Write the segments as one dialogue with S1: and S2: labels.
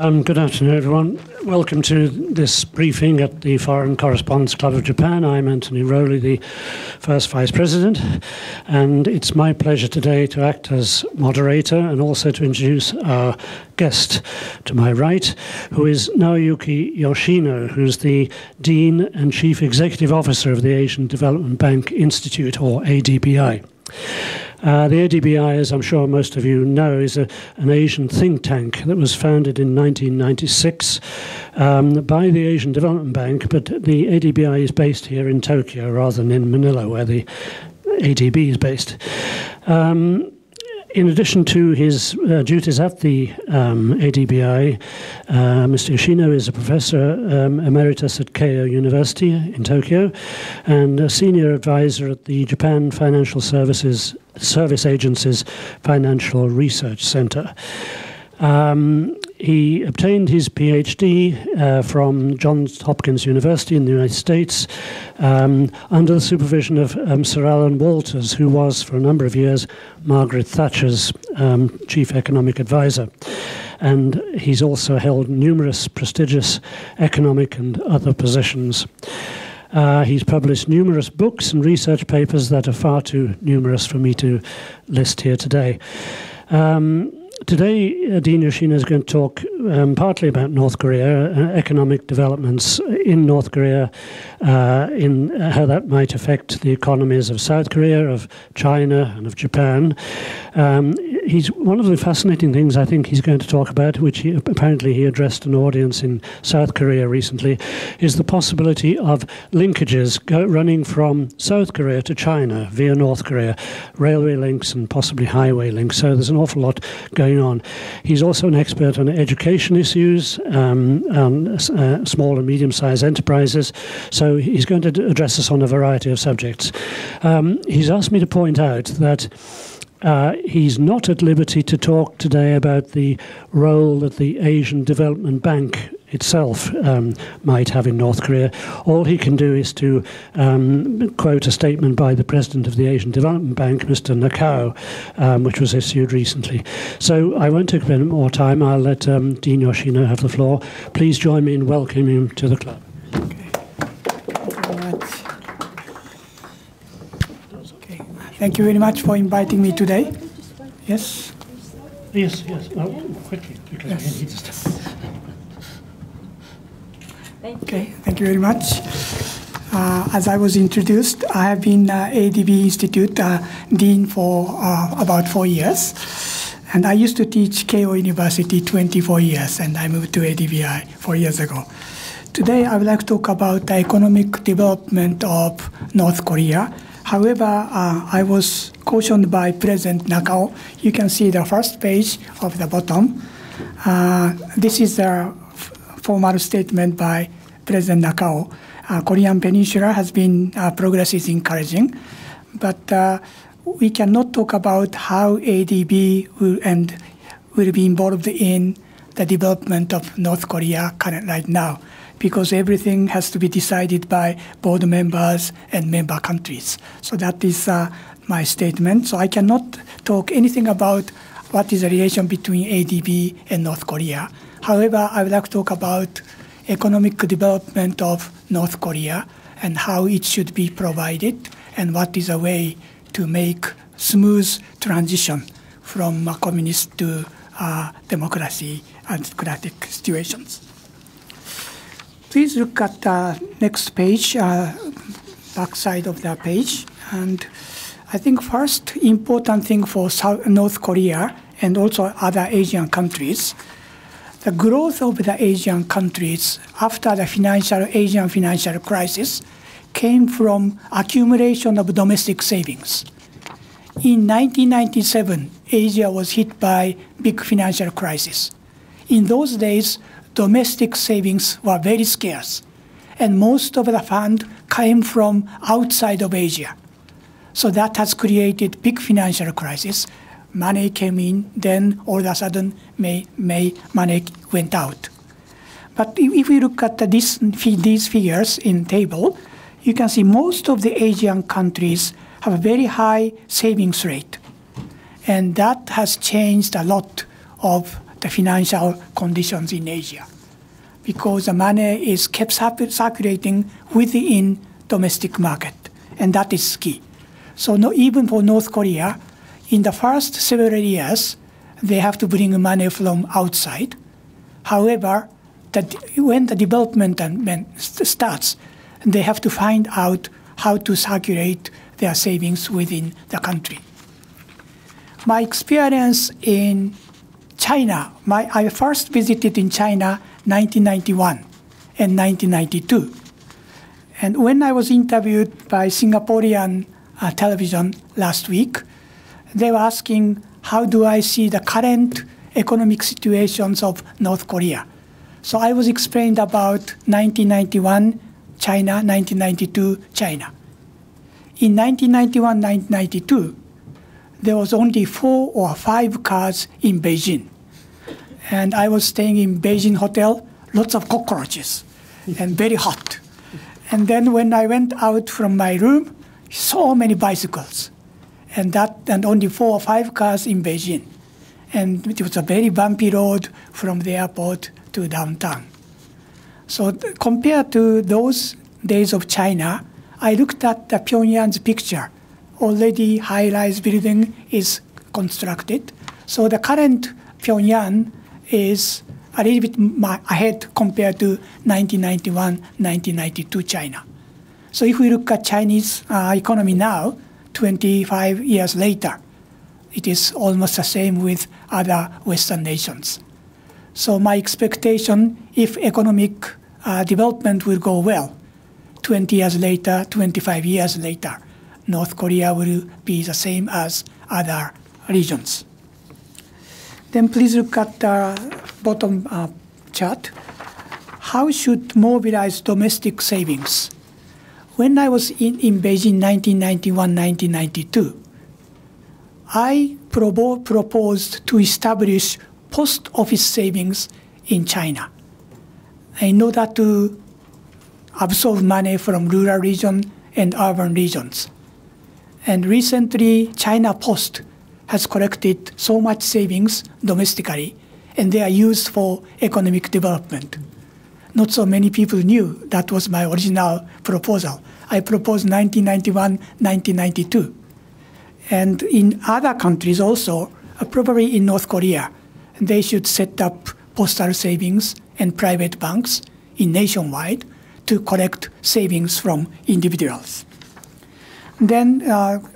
S1: Good afternoon, everyone. Welcome to this briefing at the Foreign Correspondents Club of Japan. I'm Anthony Rowley, the first Vice President, and it's my pleasure today to act as moderator and also to introduce our guest to my right, who is Naoyuki Yoshino, who's the Dean and Chief Executive Officer of the Asian Development Bank Institute, or ADBI. The ADBI, as I'm sure most of you know, is an Asian think tank that was founded in 1996 by the Asian Development Bank, but the ADBI is based here in Tokyo rather than in Manila, where the ADB is based. In addition to his duties at the ADBI, Mr. Yoshino is a professor emeritus at Keio University in Tokyo and a senior advisor at the Japan Financial Service Agency's Financial Research Center. He obtained his PhD from Johns Hopkins University in the United States under the supervision of Sir Alan Walters, who was for a number of years Margaret Thatcher's chief economic advisor. And he's also held numerous prestigious economic and other positions. He's published numerous books and research papers that are far too numerous for me to list here today. Today, Dean Yoshino is going to talk partly about North Korea, economic developments in North Korea, in how that might affect the economies of South Korea, of China, and of Japan. One of the fascinating things I think he's going to talk about, which apparently he addressed an audience in South Korea recently, is the possibility of linkages running from South Korea to China via North Korea, railway links and possibly highway links. So there's an awful lot going on. He's also an expert on education issues, on small and medium-sized enterprises. So he's going to address us on a variety of subjects. He's asked me to point out that he's not at liberty to talk today about the role that the Asian Development Bank itself might have in North Korea. All he can do is to quote a statement by the president of the Asian Development Bank, Mr. Nakao, which was issued recently. So I won't take a bit more time. I'll let Dean Yoshino have the floor. Please join me in welcoming him to the club.
S2: Thank you very much for inviting me today. Yes?
S1: Yes. Oh, quickly.
S2: Yes. Okay, thank you very much. As I was introduced, I have been ADB Institute Dean for about 4 years. And I used to teach Keio University 24 years, and I moved to ADBI 4 years ago. Today, I would like to talk about the economic development of North Korea. However, I was cautioned by President Nakao. You can see the first page of the bottom. This is a formal statement by President Nakao. Korean Peninsula has been, progress is encouraging, but we cannot talk about how ADB will be involved in the development of North Korea right now, because everything has to be decided by board members and member countries. So that is my statement. So I cannot talk anything about what is the relation between ADB and North Korea. However, I would like to talk about economic development of North Korea and how it should be provided and what is a way to make smooth transition from communist to democracy and democratic situations. Please look at the next page, back side of the page. And I think first important thing for North Korea and also other Asian countries, the growth of the Asian countries after the Asian financial crisis came from accumulation of domestic savings. In 1997, Asia was hit by big financial crisis. In those days, domestic savings were very scarce, and most of the fund came from outside of Asia. So that has created big financial crisis. Money came in, then all of a sudden money went out. But if we look at these figures in table, you can see most of the Asian countries have a very high savings rate. And that has changed a lot of the financial conditions in Asia, because the money is kept circulating within domestic market, and that is key. So even for North Korea, in the first several years, they have to bring money from outside. However, when the development starts, they have to find out how to circulate their savings within the country. My experience in China, I first visited in China 1991 and 1992. And when I was interviewed by Singaporean television last week, they were asking, how do I see the current economic situations of North Korea? So I was explained about 1991 China, 1992 China. In 1991-1992, there was only 4 or 5 cars in Beijing. And I was staying in Beijing hotel, lots of cockroaches and very hot. And then when I went out from my room, so many bicycles. And only 4 or 5 cars in Beijing. And it was a very bumpy road from the airport to downtown. So compared to those days of China, I looked at the Pyongyang's picture. Already high-rise building is constructed. So the current Pyongyang is a little bit ahead compared to 1991-1992 China. So if we look at Chinese economy now, 25 years later, it is almost the same with other Western nations. So my expectation, if economic development will go well, 20 years later, 25 years later, North Korea will be the same as other regions. Then please look at the bottom chart. How should mobilize domestic savings? When I was in Beijing 1991-1992, I proposed to establish post office savings in China in order to absorb money from rural region and urban regions. And recently, China Post has collected so much savings domestically, and they are used for economic development. Not so many people knew that was my original proposal. I proposed 1991-1992. And in other countries also, probably in North Korea, they should set up postal savings and private banks in nationwide to collect savings from individuals. Then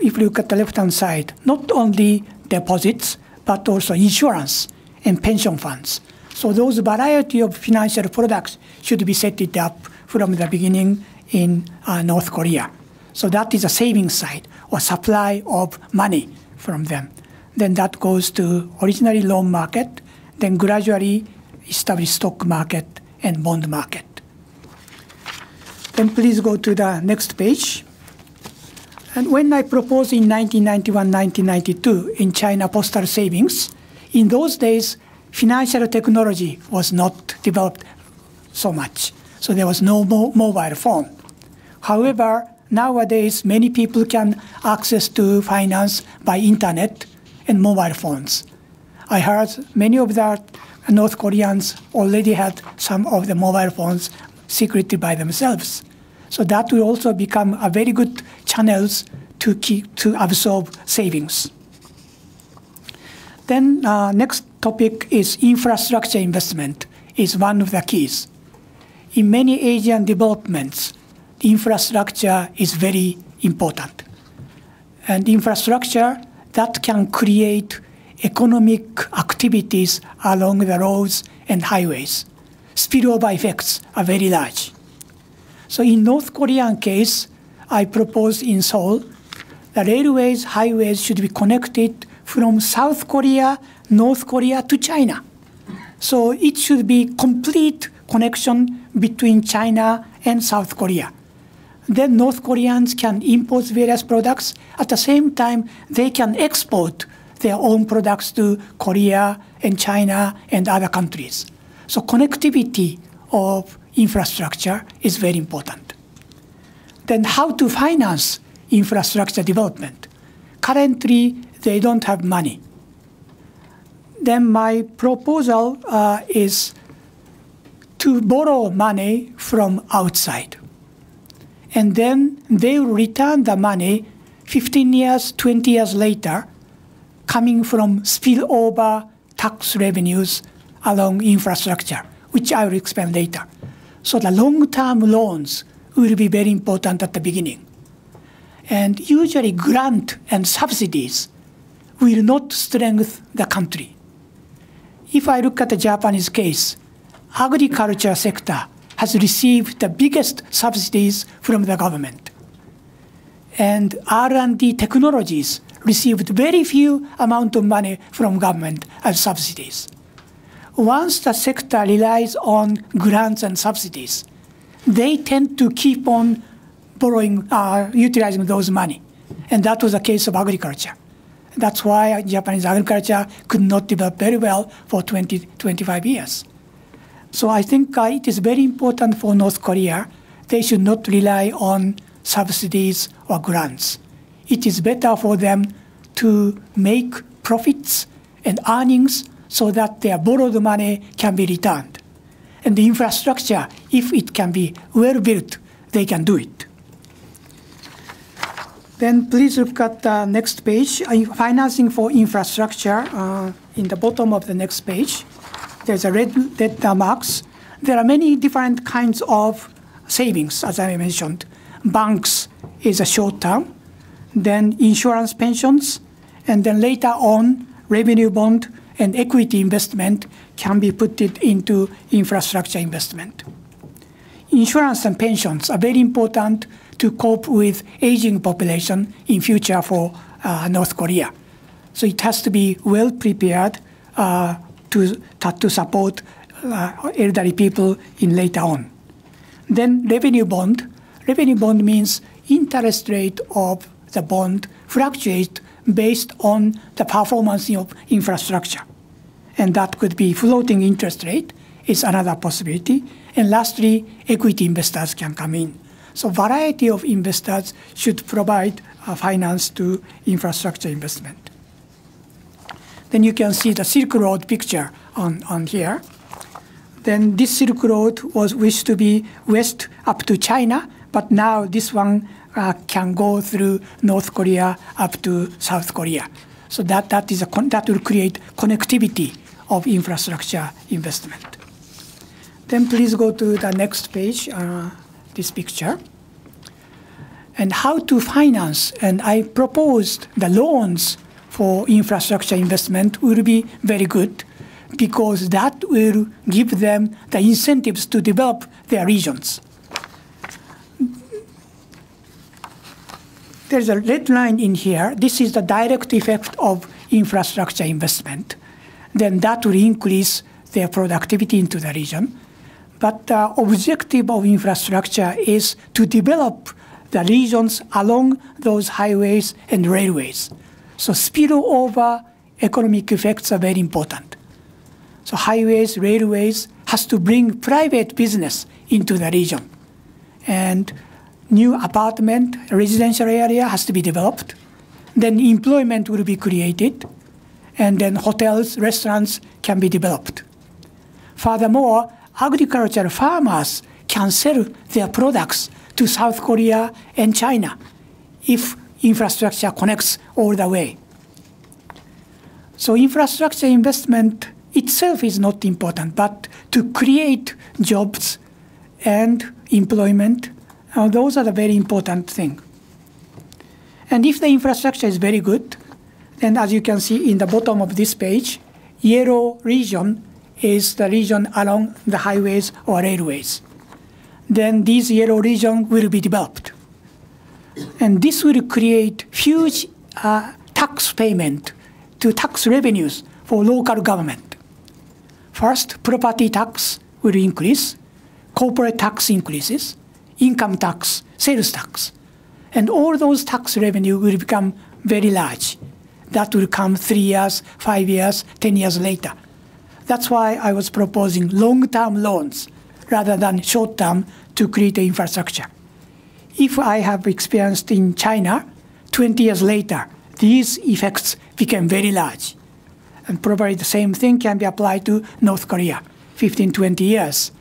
S2: if you look at the left-hand side, not only deposits, but also insurance and pension funds. So those variety of financial products should be set it up from the beginning in North Korea. So that is a savings side or supply of money from them. Then that goes to originally loan market, then gradually establish stock market and bond market. Then please go to the next page. And when I proposed in 1991-1992 in China postal savings, in those days, financial technology was not developed so much. So there was no mobile phone. However, nowadays, many people can access to finance by internet and mobile phones. I heard many of the North Koreans already had some of the mobile phones secretly by themselves. So that will also become a very good channels to absorb savings. Then next topic is infrastructure investment is one of the keys. In many Asian developments, infrastructure is very important. And infrastructure that can create economic activities along the roads and highways. Spillover effects are very large. So in North Korean case, I proposed in Seoul, the railways, highways should be connected from South Korea, North Korea to China. So it should be complete connection between China and South Korea. Then North Koreans can import various products. At the same time, they can export their own products to Korea and China and other countries. So connectivity of infrastructure is very important. Then how to finance infrastructure development? Currently, they don't have money. then my proposal is to borrow money from outside. And then they will return the money 15 years, 20 years later, coming from spillover tax revenues along infrastructure, which I will explain later. So the long-term loans will be very important at the beginning. And usually grant and subsidies will not strengthen the country. If I look at the Japanese case, agriculture sector has received the biggest subsidies from the government. And R&D technologies received very few amount of money from government as subsidies. Once the sector relies on grants and subsidies, they tend to keep on borrowing, utilizing those money. And that was the case of agriculture. That's why Japanese agriculture could not develop very well for 20, 25 years. So I think it is very important for North Korea. They should not rely on subsidies or grants. It is better for them to make profits and earnings so that their borrowed money can be returned. And the infrastructure, if it can be well built, they can do it. Then please look at the next page, financing for infrastructure. In the bottom of the next page, there's a red marks. There are many different kinds of savings, as I mentioned. Banks is a short term, then insurance pensions, and then later on, revenue bond and equity investment can be put into infrastructure investment. Insurance and pensions are very important to cope with aging population in future for North Korea. So it has to be well prepared to support elderly people in later on. Then revenue bond. Revenue bond means interest rate of the bond fluctuates based on the performance of infrastructure. And that could be floating interest rate is another possibility. And lastly, equity investors can come in. So variety of investors should provide finance to infrastructure investment. Then you can see the Silk Road picture on here. Then this Silk Road was wished to be west up to China, but now this one can go through North Korea up to South Korea. So that will create connectivity of infrastructure investment. Then please go to the next page, this picture. And how to finance, and I proposed the loans for infrastructure investment will be very good because that will give them the incentives to develop their regions. There's a red line in here. This is the direct effect of infrastructure investment. Then that will increase their productivity into the region. But the objective of infrastructure is to develop the regions along those highways and railways. So spillover economic effects are very important. So highways, railways has to bring private business into the region. And new apartment, residential area has to be developed. Then employment will be created. And then hotels, restaurants can be developed. Furthermore, agricultural farmers can sell their products to South Korea and China if infrastructure connects all the way. So infrastructure investment itself is not important, but to create jobs and employment, those are the very important thing. And if the infrastructure is very good, then as you can see in the bottom of this page, yellow region is the region along the highways or railways. Then these yellow regions will be developed. And this will create huge tax payment to tax revenues for local government. First, property tax will increase, corporate tax increases, income tax, sales tax. And all those tax revenue will become very large. That will come 3 years, 5 years, 10 years later. That's why I was proposing long-term loans rather than short-term to create the infrastructure. If I have experienced in China, 20 years later, these effects became very large. And probably the same thing can be applied to North Korea, 15, 20 years.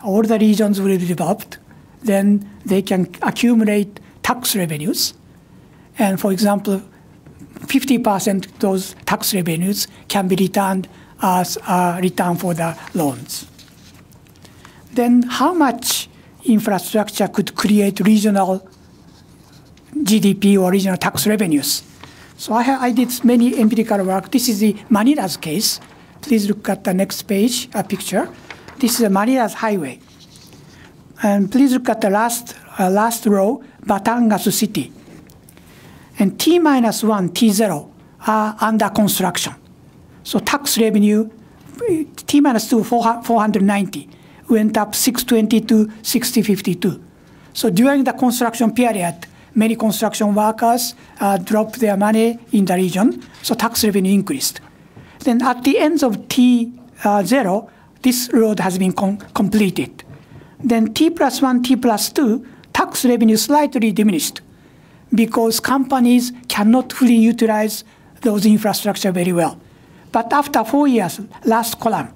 S2: All the regions will be developed, then they can accumulate tax revenues. And for example, 50% of those tax revenues can be returned as a return for the loans. Then how much infrastructure could create regional GDP or regional tax revenues? So I did many empirical work. This is the Manila's case. Please look at the next page, a picture. This is Manila's highway. And please look at the last row, Batangas City. And T-1, T0 are under construction. So tax revenue, T-2, 490, went up 620 to 6052. So during the construction period, many construction workers dropped their money in the region, so tax revenue increased. Then at the end of T0, this road has been completed. Then T+1, T+2, tax revenue slightly diminished because companies cannot fully utilize those infrastructure very well. But after 4 years, last column,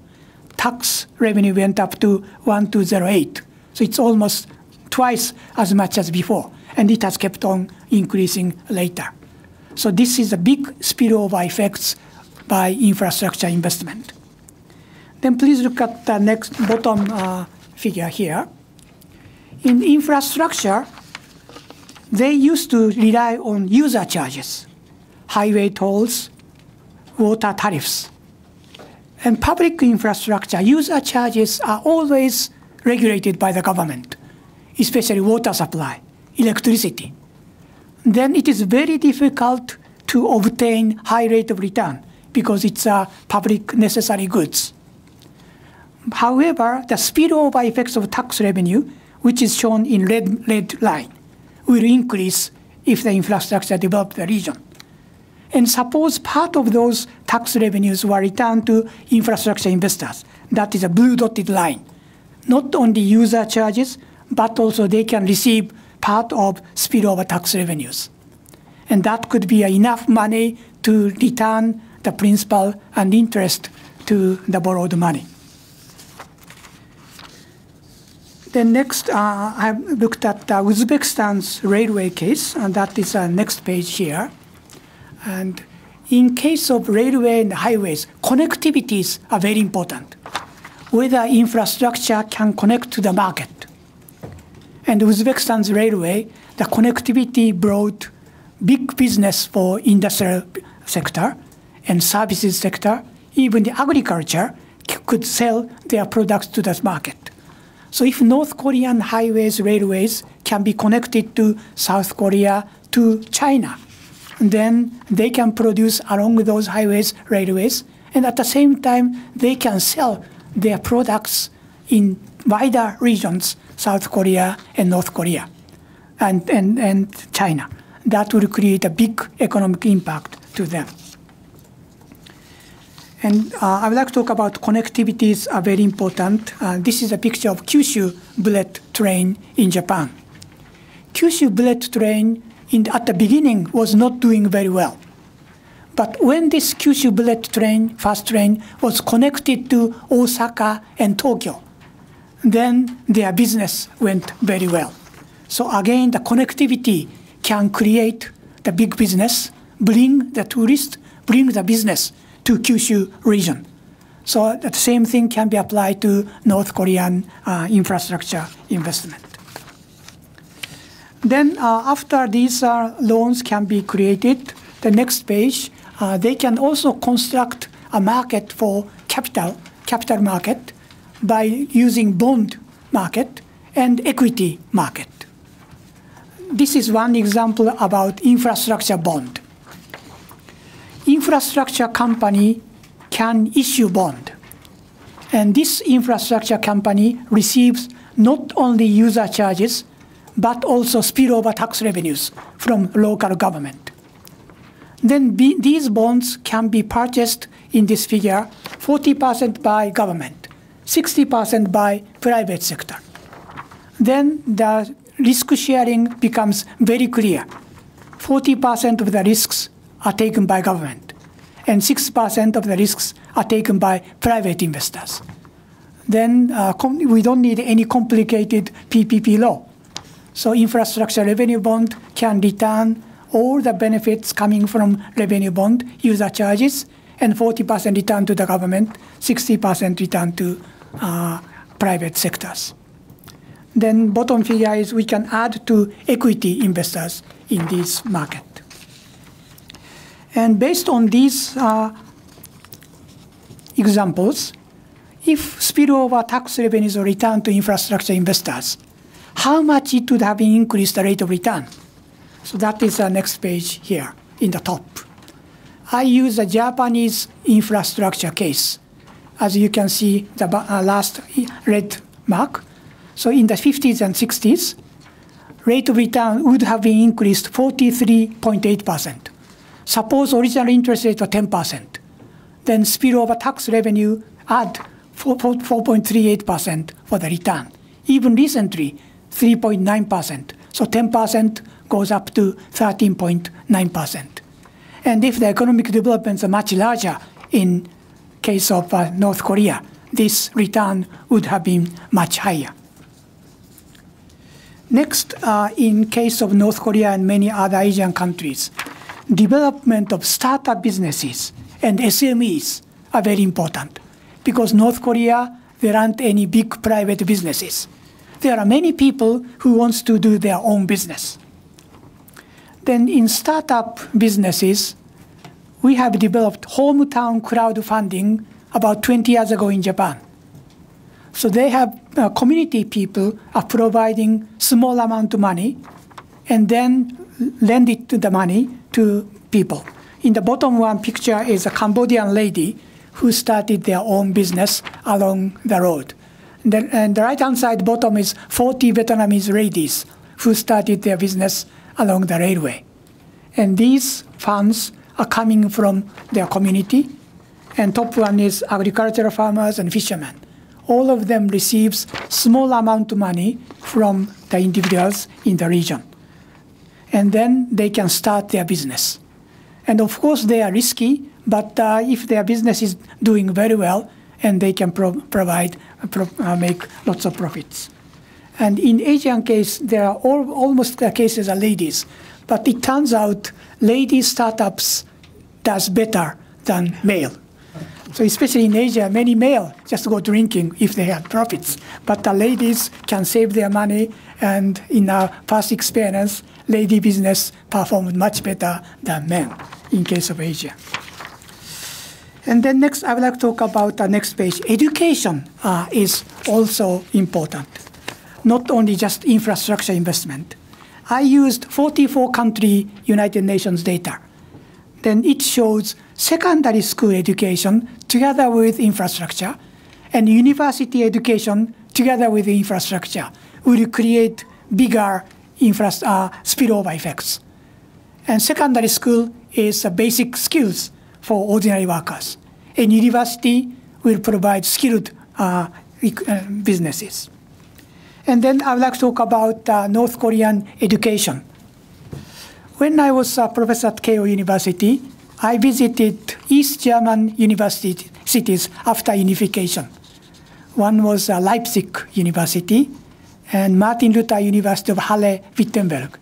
S2: tax revenue went up to 1208. So it's almost twice as much as before. And it has kept on increasing later. So this is a big spillover effects by infrastructure investment. Then please look at the next bottom figure here. In infrastructure, they used to rely on user charges, highway tolls, water tariffs. And public infrastructure, user charges are always regulated by the government, especially water supply, electricity. Then it is very difficult to obtain high rate of return because it's public necessary goods. However, the spillover effects of tax revenue, which is shown in red line, will increase if the infrastructure develops the region. And suppose part of those tax revenues were returned to infrastructure investors. That is a blue dotted line. Not only user charges, but also they can receive part of spillover tax revenues. And that could be enough money to return the principal and interest to the borrowed money. Then next, I've looked at Uzbekistan's railway case, and that is the next page here. And in case of railway and highways, connectivities are very important. Whether infrastructure can connect to the market. And Uzbekistan's railway, the connectivity brought big business for industrial sector and services sector. Even the agriculture could sell their products to the market. So if North Korean highways, railways can be connected to South Korea, to China, then they can produce along those highways, railways, and at the same time, they can sell their products in wider regions, South Korea and North Korea, and China. That will create a big economic impact to them. And I would like to talk about connectivities are very important. This is a picture of Kyushu bullet train in Japan. Kyushu bullet train at the beginning was not doing very well. But when this Kyushu bullet train, fast train, was connected to Osaka and Tokyo, then their business went very well. So again, the connectivity can create the big business, bring the tourists, bring the business to Kyushu region. So the same thing can be applied to North Korean infrastructure investment. Then after these loans can be created, the next page, they can also construct a market for capital market by using bond market and equity market. This is one example about infrastructure bond. Infrastructure company can issue bond. And this infrastructure company receives not only user charges, but also spillover tax revenues from local government. Then these bonds can be purchased in this figure, 40% by government, 60% by private sector. Then the risk sharing becomes very clear. 40% of the risks are taken by government, and 6% of the risks are taken by private investors. Then we don't need any complicated PPP law. So infrastructure revenue bond can return all the benefits coming from revenue bond, user charges, and 40% return to the government, 60% return to private sectors. Then bottom figure is we can add to equity investors in this market. And based on these examples, if spillover tax revenues are returned to infrastructure investors, how much it would have increased the rate of return? So that is the next page here in the top. I use a Japanese infrastructure case. As you can see, the last red mark. So in the 50s and 60s, rate of return would have been increased 43.8%. Suppose original interest rate was 10%. Then spillover tax revenue add 4.38% for the return. Even recently, 3.9%. So 10% goes up to 13.9%. And if the economic developments are much larger in case of North Korea, this return would have been much higher. Next, in case of North Korea and many other Asian countries, development of startup businesses and SMEs are very important. Because North Korea, there aren't any big private businesses. There are many people who want to do their own business. Then in startup businesses, we have developed hometown crowdfunding about 20 years ago in Japan. So they have community people are providing small amount of money and then lend it to the money to people. In the bottom one picture is a Cambodian lady who started their own business along the road. And the right-hand side bottom is 40 Vietnamese ladies who started their business along the railway. And these funds are coming from their community. And top one is agricultural farmers and fishermen. All of them receives small amount of money from the individuals in the region. And then they can start their business. And of course, they are risky, but if their business is doing very well, and they can make lots of profits. And in Asian case, there are almost the cases are ladies. But it turns out lady startups does better than male. So especially in Asia, many male just go drinking if they have profits. But the ladies can save their money, and in our past experience, lady business performed much better than men in case of Asia. And then next, I would like to talk about the next page. Education is also important, not only just infrastructure investment. I used 44-country United Nations data. Then it shows secondary school education together with infrastructure, and university education together with infrastructure will create bigger spillover effects. And secondary school is basic skills for ordinary workers. And university will provide skilled businesses. And then I would like to talk about North Korean education. When I was a professor at Keio University, I visited East German cities after unification. One was Leipzig University and Martin Luther University of Halle-Wittenberg.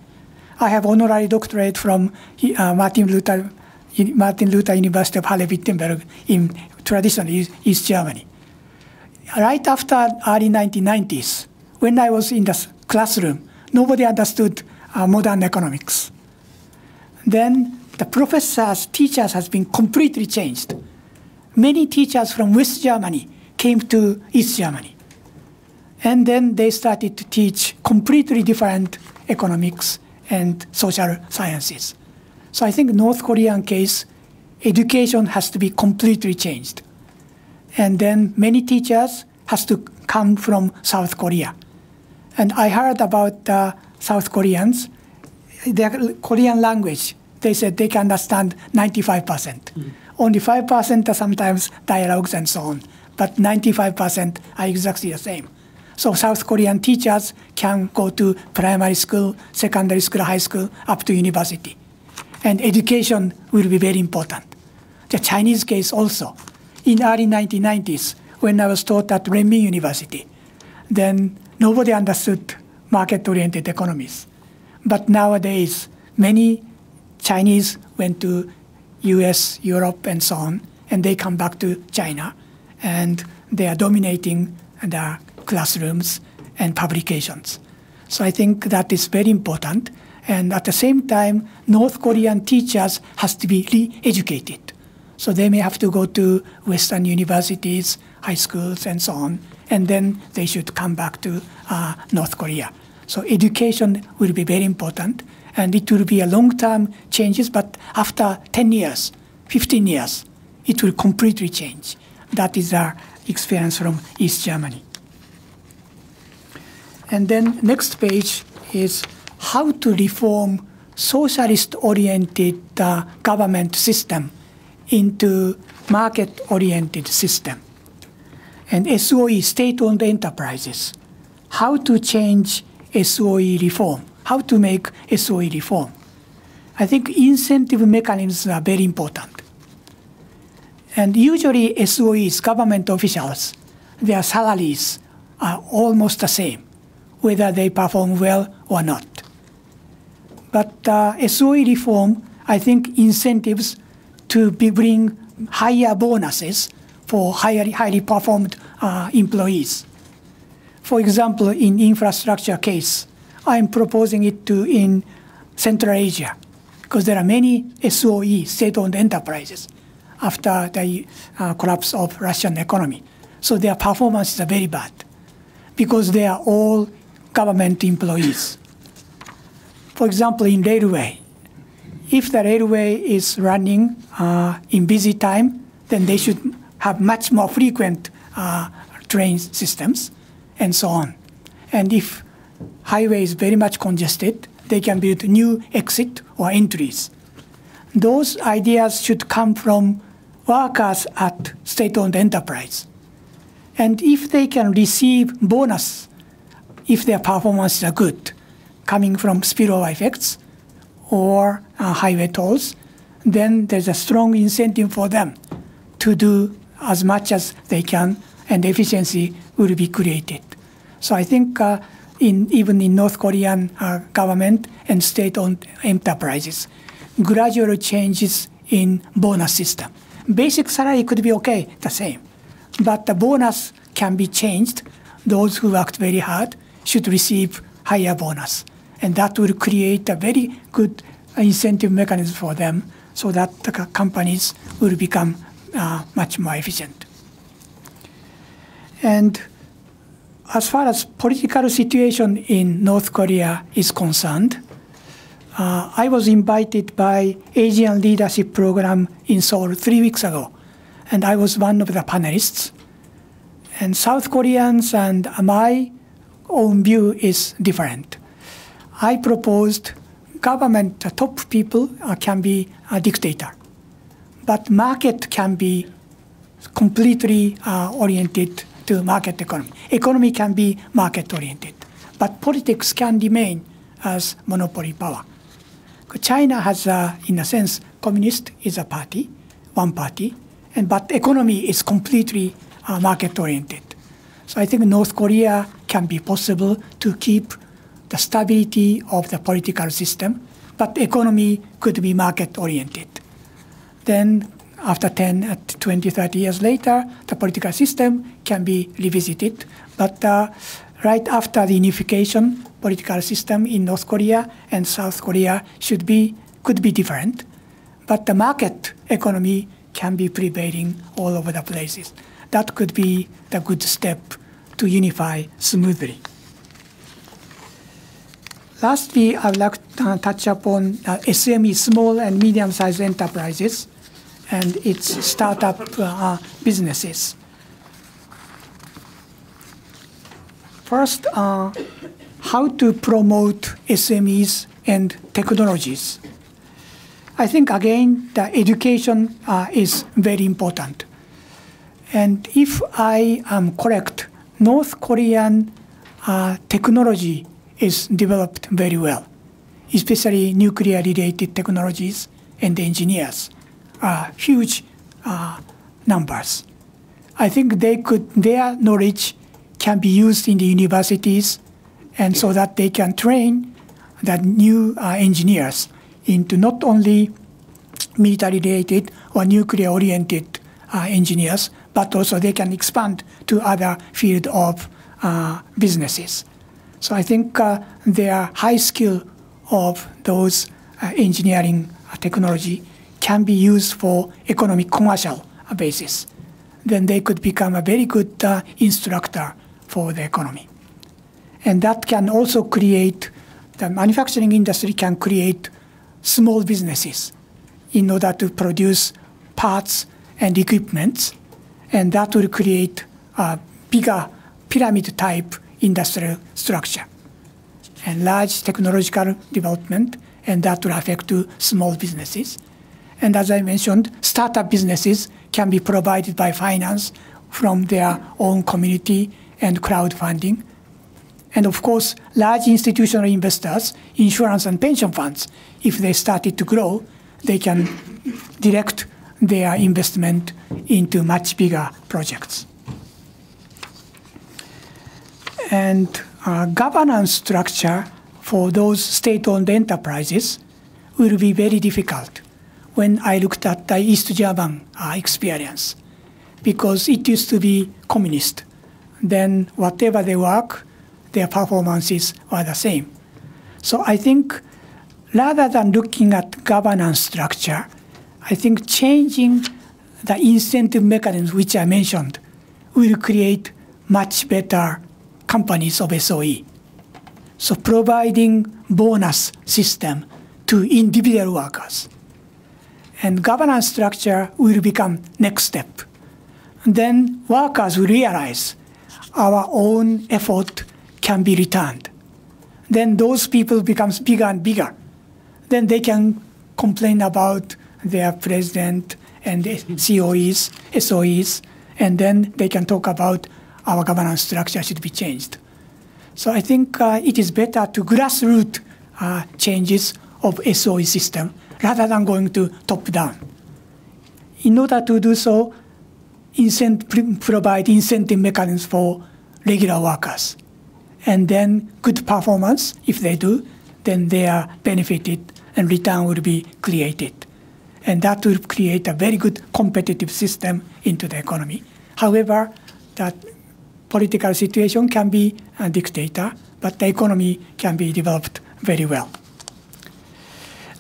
S2: I have honorary doctorate from Martin Luther University of Halle-Wittenberg in traditional East Germany. Right after early 1990s, when I was in the classroom, nobody understood modern economics. Then the teachers has been completely changed. Many teachers from West Germany came to East Germany. And then they started to teach completely different economics and social sciences. So I think North Korean case, education has to be completely changed. And then many teachers has to come from South Korea. And I heard about South Koreans, their Korean language, they said they can understand 95%. Only 5% are sometimes dialogues and so on, but 95% are exactly the same. So South Korean teachers can go to primary school, secondary school, high school, up to university. And education will be very important. the Chinese case also. In early 1990s, when I was taught at Renmin University, then nobody understood market-oriented economies. But nowadays, many Chinese went to US, Europe, and so on, and they come back to China, and they are dominating the classrooms and publications. So I think that is very important. And at the same time, North Korean teachers has to be re-educated. So they may have to go to Western universities, high schools, and so on, and then they should come back to North Korea. So education will be very important, and it will be a long-term changes, but after 10 years, 15 years, it will completely change. That is our experience from East Germany. And then next page is how to reform socialist-oriented government system into market-oriented system. And SOE, state-owned enterprises, how to change SOE reform, how to make SOE reform. I think incentive mechanisms are very important. And usually SOEs, government officials, their salaries are almost the same, whether they perform well or not. But SOE reform, I think incentives to bring higher bonuses for highly performed employees. For example, in infrastructure case, I'm proposing it in Central Asia, because there are many SOE, state-owned enterprises, after the collapse of Russian economy. So their performances are very bad, because they are all government employees. For example, in railway, if the railway is running in busy time, then they should have much more frequent train systems and so on. And if highway is very much congested, they can build new exit or entries. Those ideas should come from workers at state-owned enterprise. And if they can receive bonus, if their performances are good, coming from spillover effects or highway tolls, then there's a strong incentive for them to do as much as they can, and efficiency will be created. So I think even in North Korean government and state-owned enterprises, gradual changes in bonus system. Basic salary could be okay, the same, but the bonus can be changed. Those who worked very hard should receive higher bonus, and that will create a very good incentive mechanism for them, so that the companies will become much more efficient. And as far as political situation in North Korea is concerned, I was invited by Asian Leadership Program in Seoul 3 weeks ago, and I was one of the panelists. And South Koreans and my own view is different. I proposed government top people can be a dictator, but market can be completely oriented to market economy. Economy can be market-oriented, but politics can remain as monopoly power. China has, in a sense, communist is a party, one party, but economy is completely market-oriented. So I think North Korea can be possible to keep the stability of the political system, but economy could be market-oriented. Then after 10, 20, 30 years later, the political system can be revisited. But right after the unification, political system in North Korea and South Korea could be different. But the market economy can be prevailing all over the places. That could be the good step to unify smoothly. Lastly, I would like to touch upon SME, small and medium-sized enterprises, and its startup businesses. First, how to promote SMEs and technologies. I think, again, the education is very important. And if I am correct, North Korean technology is developed very well, especially nuclear-related technologies, and engineers are huge numbers. I think their knowledge can be used in the universities, and so that they can train the new engineers into not only military-related or nuclear-oriented engineers, but also they can expand to other field of businesses. So I think their high skill of those engineering technology can be used for economic commercial basis. Then they could become a very good instructor for the economy. And that can also create, the manufacturing industry can create small businesses in order to produce parts and equipment, and that will create a bigger pyramid-type industrial structure and large technological development, and that will affect to small businesses. And as I mentioned, startup businesses can be provided by finance from their own community and crowdfunding. And of course, large institutional investors, insurance and pension funds, if they started to grow, they can direct their investment into much bigger projects. And governance structure for those state-owned enterprises will be very difficult when I looked at the East German experience, because it used to be communist. Then whatever they work, their performances are the same. So I think rather than looking at governance structure, I think changing the incentive mechanisms which I mentioned will create much better companies of SOE. So providing bonus system to individual workers. And governance structure will become next step. Then workers will realize our own effort can be returned. Then those people becomes bigger and bigger. Then they can complain about their president and COEs, SOEs, and then they can talk about our governance structure should be changed. So I think it is better to grassroots changes of SOE system rather than going to top-down. In order to do so, provide incentive mechanisms for regular workers. And then good performance, if they do, then they are benefited and return will be created. And that will create a very good competitive system into the economy. However, that political situation can be a dictator, but the economy can be developed very well.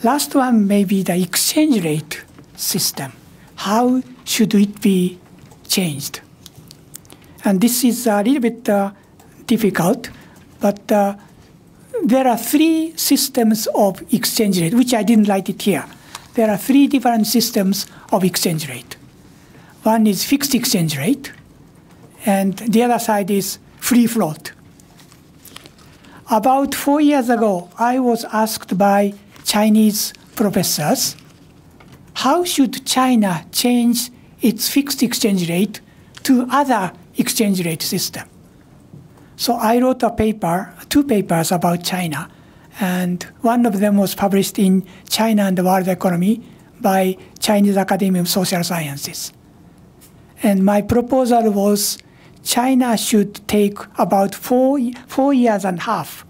S2: Last one may be the exchange rate system. How should it be changed? And this is a little bit difficult, but there are three systems of exchange rate, which I didn't write it here. There are three different systems of exchange rate. One is fixed exchange rate, and the other side is free float. About 4 years ago, I was asked by Chinese professors, how should China change its fixed exchange rate to other exchange rate system? So I wrote a paper, 2 papers about China, and one of them was published in China and the World Economy by Chinese Academy of Social Sciences. And my proposal was China should take about 4 years and a half,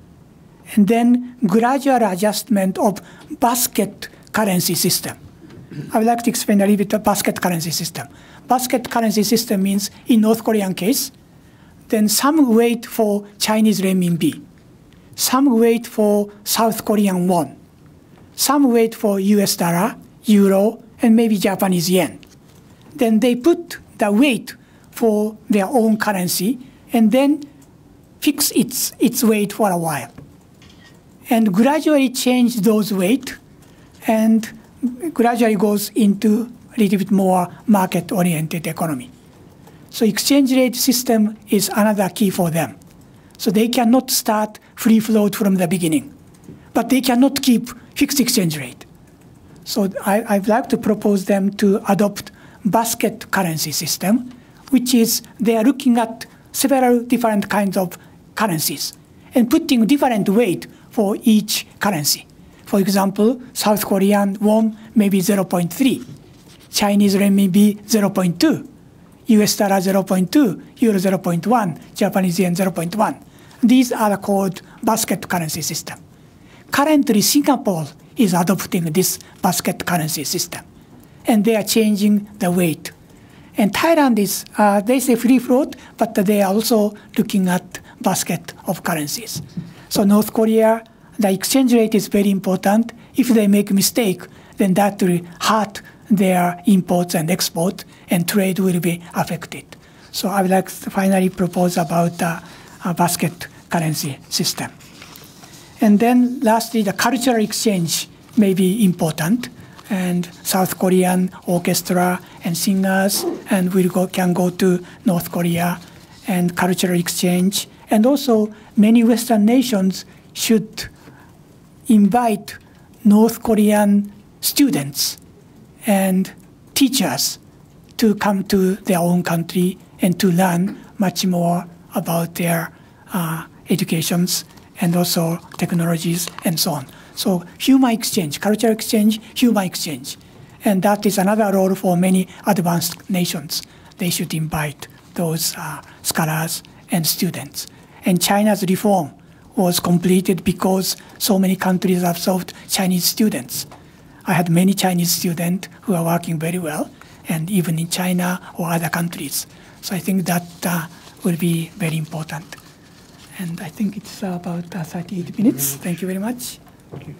S2: and then gradual adjustment of basket currency system. I would like to explain a little bit the basket currency system. Basket currency system means, in North Korean case, then some weight for Chinese renminbi, some weight for South Korean won, some weight for US dollar, euro, and maybe Japanese yen. Then they put the weight for their own currency and then fix its weight for a while. And gradually change those weight and gradually goes into a little bit more market-oriented economy. So exchange rate system is another key for them. So they cannot start free float from the beginning, but they cannot keep fixed exchange rate. So I'd like to propose them to adopt basket currency system, which is they are looking at several different kinds of currencies and putting different weight for each currency. For example, South Korean won maybe 0.3, Chinese renminbi 0.2, US dollar 0.2, euro 0.1, Japanese yen 0.1. These are called basket currency system. Currently, Singapore is adopting this basket currency system, and they are changing the weight. And Thailand is, they say free float, but they are also looking at basket of currencies. So North Korea, the exchange rate is very important. If they make a mistake, then that will hurt their imports and exports, and trade will be affected. So I would like to finally propose about a basket currency system. And then lastly, the cultural exchange may be important. And South Korean orchestra and singers and can go to North Korea, and cultural exchange. And also many Western nations should invite North Korean students and teachers to come to their own country and to learn much more about their educations and also technologies and so on. So human exchange, cultural exchange, human exchange. And that is another role for many advanced nations. They should invite those scholars and students. And China's reform was completed because so many countries absorbed Chinese students. I had many Chinese students who are working very well, and even in China or other countries. So I think that will be very important. And I think it's about 38 minutes. Thank you very much.
S1: Thank you.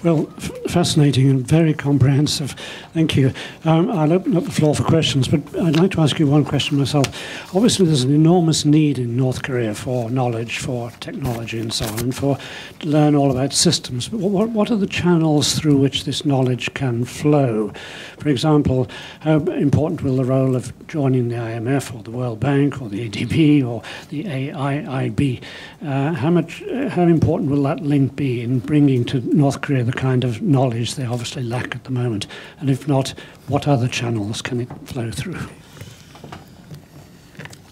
S1: Well, fascinating and very comprehensive. Thank you. I'll open up the floor for questions, but I'd like to ask you one question myself. Obviously, there's an enormous need in North Korea for knowledge, for technology and so on, and to learn all about systems. But what are the channels through which this knowledge can flow? For example, how important will the role of joining the IMF or the World Bank or the ADBI or the AIIB, how important will that link be in bringing to North Korea the kind of knowledge they obviously lack at the moment? And if not, what other channels can it flow through?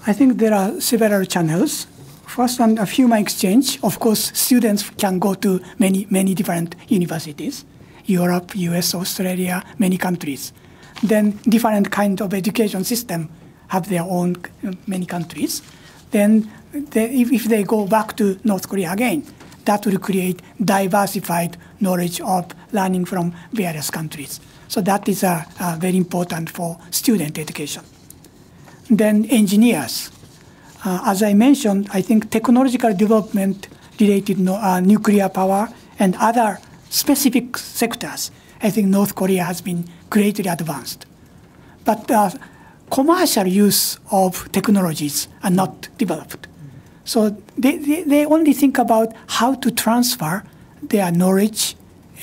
S2: I think there are several channels. First one, a human exchange. Of course, students can go to many different universities, Europe, US, Australia, many countries. Then different kind of education system have their own many countries. Then if they go back to North Korea again, that will create diversified knowledge of learning from various countries. So that is very important for student education. Then engineers. As I mentioned, I think technological development related nuclear power and other specific sectors, I think North Korea has been greatly advanced. But commercial use of technologies are not developed. So they only think about how to transfer their knowledge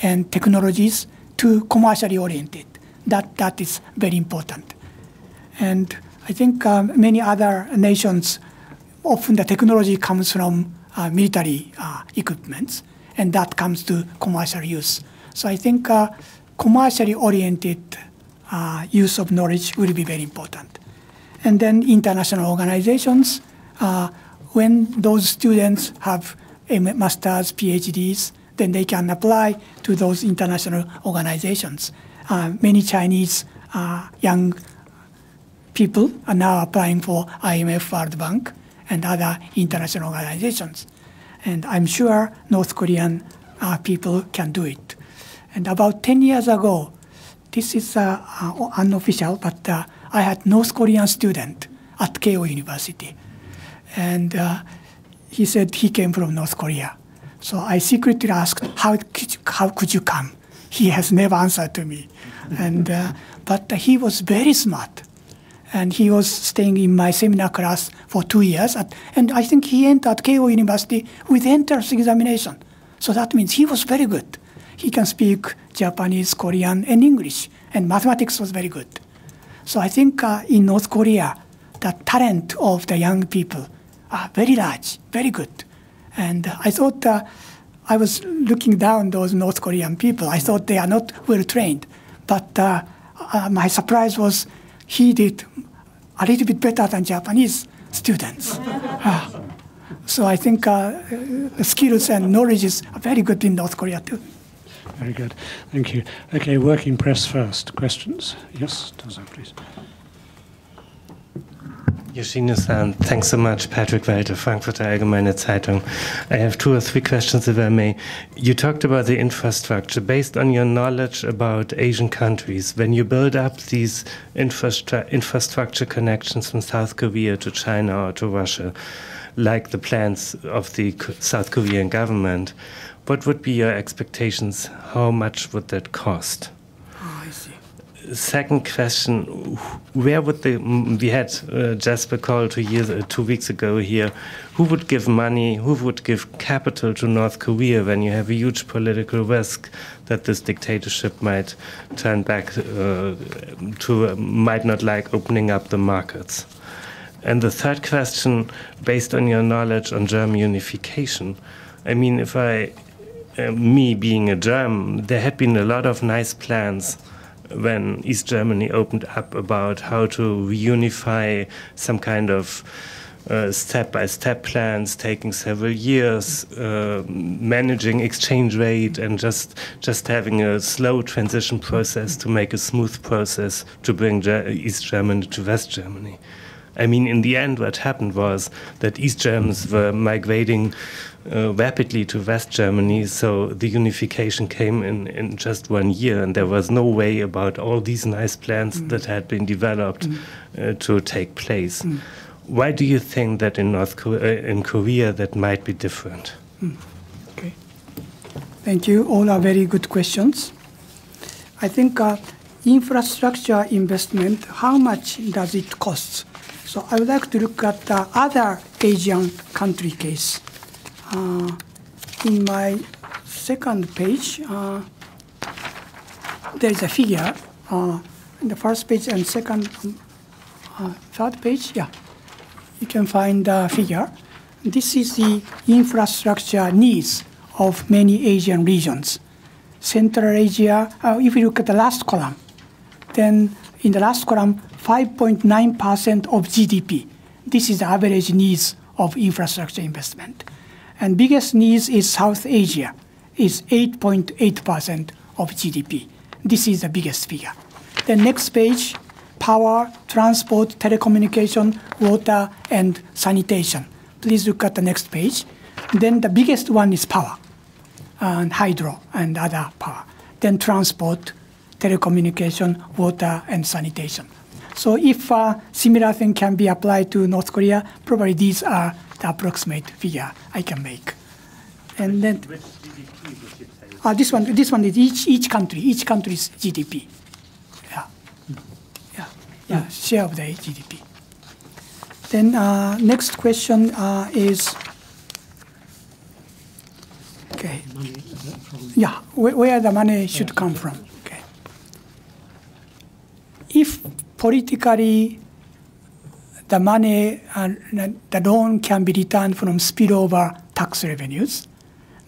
S2: and technologies to commercially oriented. That is very important. And I think many other nations, often the technology comes from military equipments, and that comes to commercial use. So I think commercially oriented use of knowledge will be very important. And then international organizations, when those students have a master's, PhDs, then they can apply to those international organizations. Many Chinese young people are now applying for IMF, World Bank, and other international organizations. And I'm sure North Korean people can do it. And about 10 years ago, this is unofficial, but I had North Korean student at Keio University. And he said he came from North Korea. So I secretly asked, how could you come? He has never answered to me. And, but he was very smart. And he was staying in my seminar class for 2 years. And I think he entered Keio University with entrance examination. So that means he was very good. He can speak Japanese, Korean, and English. And mathematics was very good. So I think in North Korea, the talent of the young people are very large, very good. And I thought, I was looking down those North Korean people. I thought they are not well trained. But my surprise was he did a little bit better than Japanese students. So I think skills and knowledge is very good in North Korea too.
S1: Very good. Thank you. Okay, working press first. Questions? Yes, Tozo, please.
S3: Yoshino-san, thanks so much. Patrick Walter, Frankfurter Allgemeine Zeitung. I have 2 or 3 questions, if I may. You talked about the infrastructure. Based on your knowledge about Asian countries, when you build up these infrastructure connections from South Korea to China or to Russia, like the plans of the South Korean government, what would be your expectations? How much would that cost?
S2: Oh, I see.
S3: Second question, where would we had Jasper Call 2 weeks ago here, who would give money, who would give capital to North Korea when you have a huge political risk that this dictatorship might turn back might not like opening up the markets? And the third question, based on your knowledge on German unification, I mean, if me being a German, there had been a lot of nice plans when East Germany opened up about how to reunify, some kind of step-by-step plans taking several years, managing exchange rate, and just having a slow transition process to make a smooth process to bring East Germany to West Germany. I mean, in the end, what happened was that East Germans were migrating rapidly to West Germany, so the unification came in just 1 year, and there was no way about all these nice plans that had been developed to take place. Why do you think that in Korea that might be different?
S2: Okay. Thank you. All are very good questions. I think infrastructure investment, how much does it cost? So I would like to look at the other Asian country case. In my second page, there is a figure. In the first page and third page, yeah, you can find the figure. This is the infrastructure needs of many Asian regions. Central Asia, if you look at the last column, then in the last column, 5.9% of GDP. This is the average needs of infrastructure investment. And biggest needs is South Asia, is 8.8% of GDP. This is the biggest figure. The next page, power, transport, telecommunication, water, and sanitation. Please look at the next page. Then the biggest one is power, and hydro, and other power. Then transport, telecommunication, water, and sanitation. So if a similar thing can be applied to North Korea, probably these are the approximate figure I can make. And then
S3: Which GDP would you say?
S2: this one is each country's GDP. Yeah, share of the GDP. Then next question is, okay, yeah, where the money should come from. Okay, if politically the money and the loan can be returned from spillover tax revenues,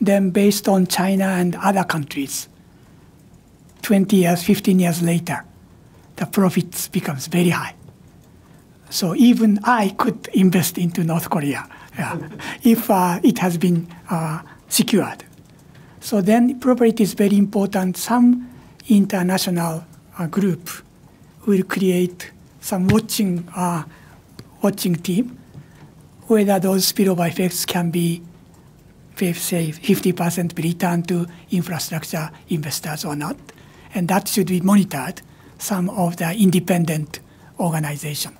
S2: then based on China and other countries, 20 years, 15 years later, the profits becomes very high. So even I could invest into North Korea if it has been secured. So then probably it is very important some international group will create some watching team, whether those spillover effects can be, say, 50% be returned to infrastructure investors or not. And that should be monitored, some of the independent organization.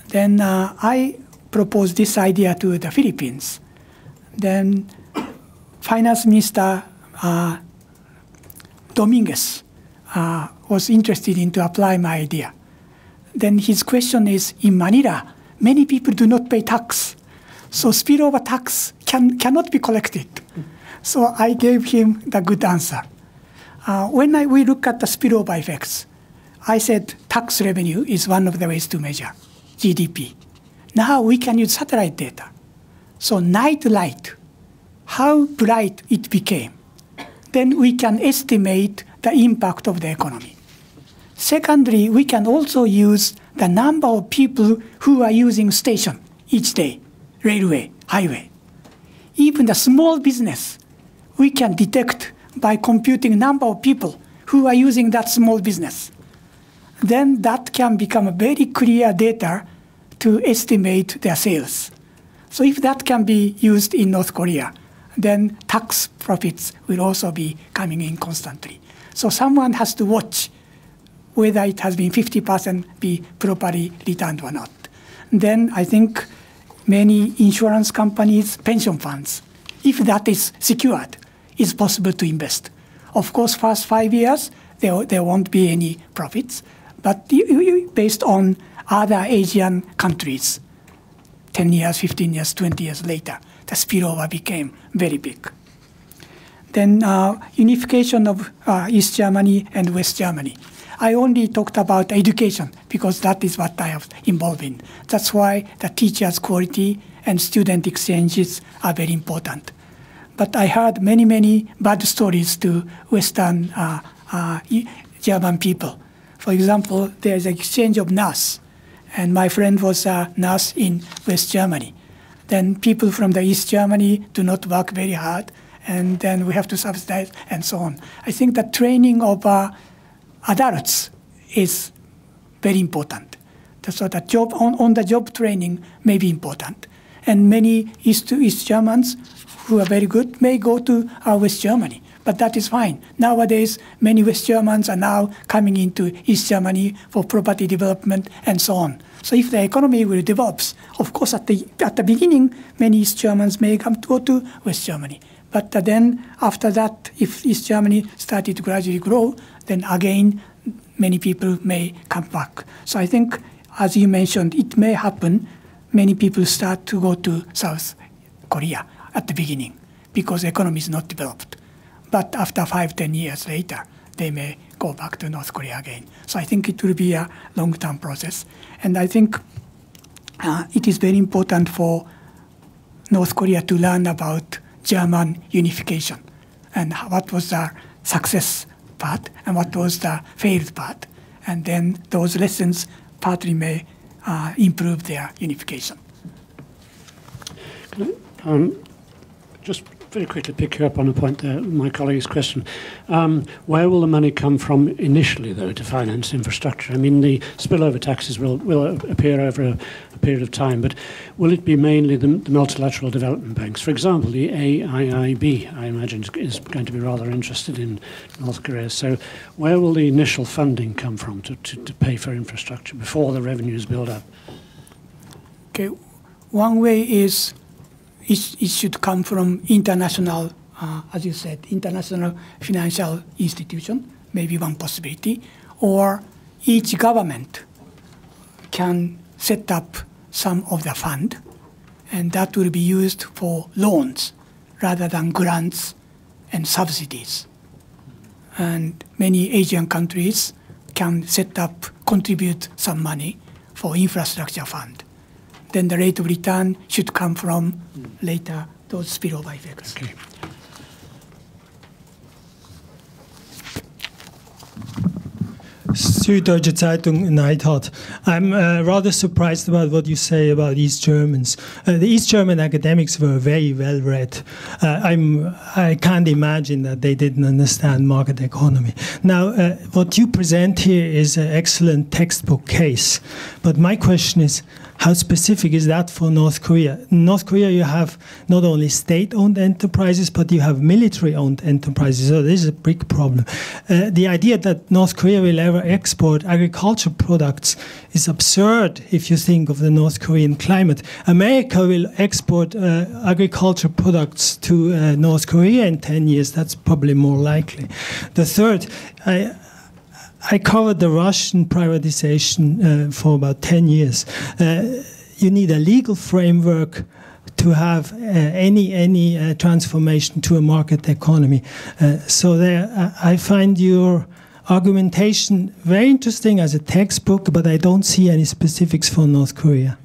S2: Then I proposed this idea to the Philippines. Then Finance Minister Dominguez was interested in to apply my idea. Then his question is, in Manila, many people do not pay tax. So spillover tax cannot be collected. So I gave him the good answer. When we look at the spillover effects, I said tax revenue is one of the ways to measure GDP. Now we can use satellite data. So night light, how bright it became. Then we can estimate the impact of the economy. Secondly, we can also use the number of people who are using station each day, railway, highway. Even the small business, we can detect by computing number of people who are using that small business. Then that can become a very clear data to estimate their sales. So if that can be used in North Korea, then tax profits will also be coming in constantly. So someone has to watch whether it has been 50% be properly returned or not. Then I think many insurance companies, pension funds, if that is secured, it's possible to invest. Of course, first 5 years, there won't be any profits. But based on other Asian countries, 10 years, 15 years, 20 years later, the spillover became very big. Then unification of East Germany and West Germany. I only talked about education because that is what I have involved in. That's why the teachers' quality and student exchanges are very important. But I heard many, many bad stories to Western German people. For example, there is an exchange of nurse, and my friend was a nurse in West Germany. Then people from the East Germany do not work very hard, and then we have to subsidize and so on. I think the training of adults is very important. So the job on-the-job training may be important. And many East Germans who are very good may go to West Germany. But that is fine. Nowadays, many West Germans are now coming into East Germany for property development and so on. So if the economy will develop, of course, at the beginning, many East Germans may come to go to West Germany. But then after that, if East Germany started to gradually grow, then again, many people may come back. So I think, as you mentioned, it may happen. Many people start to go to South Korea at the beginning because the economy is not developed. But after 5-10 years later, they may go back to North Korea again. So I think it will be a long-term process. And I think it is very important for North Korea to learn about German unification and what was the success part and what was the failed part. And then those lessons partly may improve their unification.
S1: Just very quickly pick you up on a point there, my colleague's question. Where will the money come from initially, though, to finance infrastructure? I mean, the spillover taxes will appear over a period of time, but will it be mainly the multilateral development banks? For example, the ADBI, I imagine, is going to be rather interested in North Korea. So where will the initial funding come from to pay for infrastructure before the revenues build up?
S2: Okay, one way is it should come from international, as you said, international financial institution, maybe one possibility, or each government can set up some of the fund, and that will be used for loans rather than grants and subsidies. And many Asian countries can set up, contribute some money for infrastructure fund. Then the rate of return should come from later those spillover effects.
S1: Okay.
S4: Süddeutsche Zeitung, Neidhardt. I'm rather surprised about what you say about East Germans. The East German academics were very well read. I can't imagine that they didn't understand market economy. Now, what you present here is an excellent textbook case. But my question is, how specific is that for North Korea? In North Korea, you have not only state-owned enterprises, but you have military-owned enterprises. So this is a big problem. The idea that North Korea will ever export agriculture products is absurd if you think of the North Korean climate. America will export agriculture products to North Korea in 10 years. That's probably more likely. The third, I covered the Russian privatization for about 10 years. You need a legal framework to have any transformation to a market economy. So there, I find your argumentation very interesting as a textbook, but I don't see any specifics for North Korea.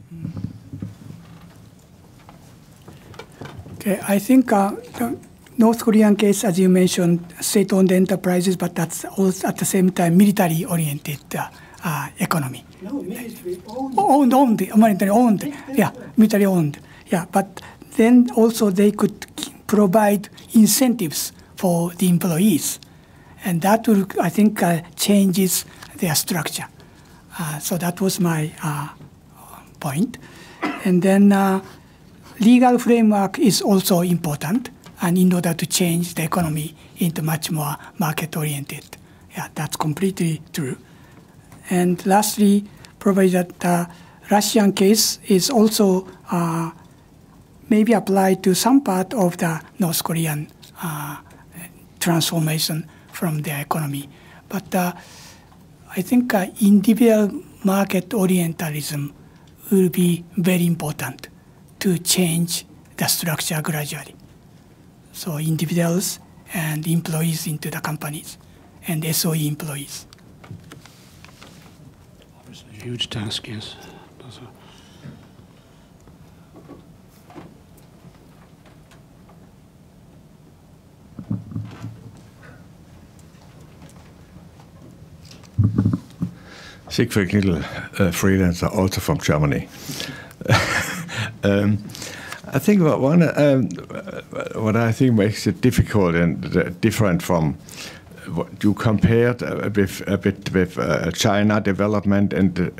S2: Okay, I think the North Korean case, as you mentioned, state-owned enterprises, but that's also at the same time military-oriented economy.
S4: No, military-owned.
S2: Military-owned. Yeah, military-owned. Yeah, but then also they could provide incentives for the employees. And that will, I think, changes their structure. So that was my point. And then legal framework is also important, and in order to change the economy into much more market-oriented. Yeah, that's completely true. And lastly, probably that the Russian case is also maybe applied to some part of the North Korean transformation from their economy. But I think individual market orientalism will be very important to change the structure gradually. So individuals and employees into the companies and SOE employees.
S1: Obviously a huge task, yes.
S5: Siegfried Knittel, freelancer, also from Germany. I think what I think makes it difficult and different from what you compared a bit with China development and